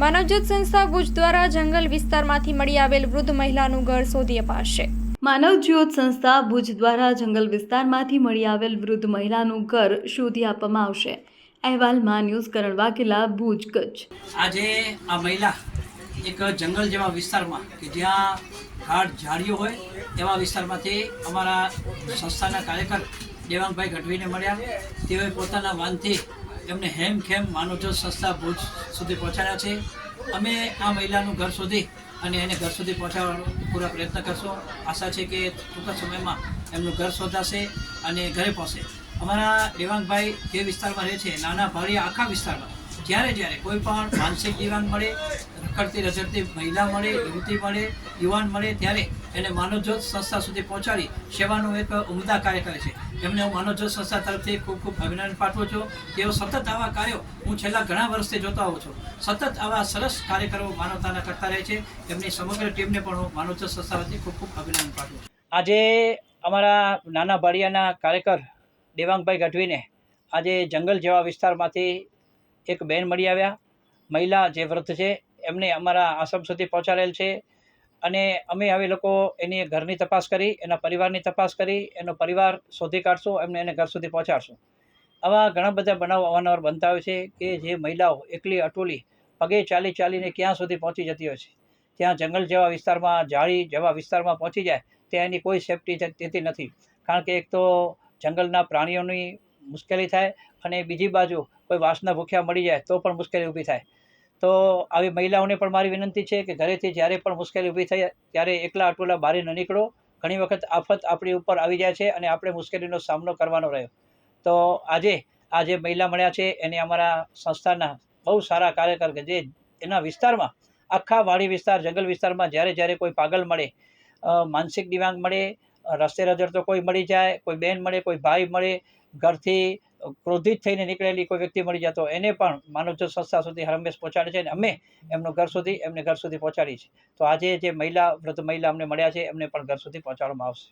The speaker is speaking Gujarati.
માનવજ્યોત સંસ્થા ભુજ દ્વારા જંગલ વિસ્તારમાંથી મળી આવેલ વૃદ્ધ મહિલાનું ઘર શોધી અપાશે। માનવજ્યોત સંસ્થા ભુજ દ્વારા જંગલ વિસ્તારમાંથી મળી આવેલ વૃદ્ધ મહિલાનું ઘર શોધી આપવામાં આવશે। અહેવાલમાં ન્યૂઝ કરણ વાઘેલા, ભુજ, કચ્છ। આજે આ મહિલા એક જંગલ જેવા વિસ્તારમાં કે જ્યાં ગાઢ ઝાડીઓ હોય એવા વિસ્તારમાંથી અમારા સંસ્થાના કાર્યકર દેવાંગભાઈ ગઢવીને મળ્યા। તેઓએ પોતાના વાનથી એમને હેમખેમ માનવજ્યોત સંસ્થા ભુજ સુધી પહોંચાડ્યા છે। અમે આ મહિલાનું ઘર શોધી અને એને ઘર સુધી પહોંચાડવાનો પૂરા પ્રયત્ન કરશું। આશા છે કે ટૂંક સમયમાં એમનું ઘર શોધાશે અને ઘરે પહોંચે। અમારા દેવાંગભાઈ જે વિસ્તારમાં રહે છે, નાના ભાળિયા આખા વિસ્તારમાં જ્યારે કોઈ પણ માનસિક દિવ્યાંગ મળે, રખડતી રઝળતી મહિલા મળે, યુવતી મળે, યુવાન મળે, ત્યારે એને માનવજ્યોત સંસ્થા સુધી પહોંચાડી સેવાનું એક ઉમદા કાર્ય કરે છે। એમને હું માનવજ્યોત સંસ્થા તરફથી ખૂબ અભિનંદન પાઠવું છું। તેઓ સતત આવા કાર્યો હું છેલ્લા ઘણા વર્ષથી જોતો આવું છું। સતત આવા સરસ કાર્યક્રમો માનવતાના કરતા રહે છે। એમની સમગ્ર ટીમને પણ હું માનવજ્યોત સંસ્થા વતી ખૂબ અભિનંદન પાઠવું છું। આજે અમારા નાના ભાળિયાના કાર્યકર દેવાંગભાઈ ગઢવીને આજે જંગલ જેવા વિસ્તારમાંથી એક બેન મળી આવ્યા। મહિલા જે વૃદ્ધ છે એમને અમારા આશ્રમ સુધી પહોંચાડેલ છે અને અમે હવે લોકો એની ઘરની તપાસ કરી, એના પરિવારની તપાસ કરી, એનો પરિવાર શોધી કાઢશું, એને ઘર સુધી પહોંચાડશું। આવા ઘણા બધા બનાવો અવારનવાર બનતા હોય છે કે જે મહિલાઓ એકલી અટોલી પગે ચાલીને ક્યાં સુધી પહોંચી જતી હોય છે। ત્યાં જંગલ જેવા વિસ્તારમાં, ઝાડી જેવા વિસ્તારમાં પહોંચી જાય ત્યાં એની કોઈ સેફટી થતી નથી, કારણ કે એક તો જંગલના પ્રાણીઓની મુશ્કેલી થાય અને બીજી બાજુ કોઈ વાસના ભૂખ્યા મળી જાય તો પણ મુશ્કેલી ઊભી થાય। તો આવી મહિલાઓને પણ મારી વિનંતી છે કે ઘરેથી જ્યારે પણ મુશ્કેલી ઊભી થાય ત્યારે એકલા અટોલા બહાર ન નીકળો। ઘણી વખત આફત આપણી ઉપર આવી જાય છે અને આપણે મુશ્કેલીનો સામનો કરવાનો રહ્યો। તો આજે મહિલા મળ્યા છે એને અમારા સંસ્થાના બહુ સારા કાર્યકર કે જે એના વિસ્તારમાં, આખા વાડી વિસ્તાર, જંગલ વિસ્તારમાં જ્યારે કોઈ પાગલ મળે, માનસિક દિવ્યાંગ મળે, રસ્તે રઝળતો કોઈ મળી જાય, કોઈ બેન મળે, કોઈ ભાઈ મળે, ઘરથી ક્રોધિત થઈને નીકળેલી કોઈ વ્યક્તિ મળી જાય તો એને પણ માનવજ્યોત સંસ્થા સુધી હરમેશ પહોંચાડે છે અને અમે એમને ઘર સુધી પહોંચાડી છે। તો આજે જે વૃદ્ધ મહિલા અમને મળ્યા છે એમને પણ ઘર સુધી પહોંચાડવામાં આવશે।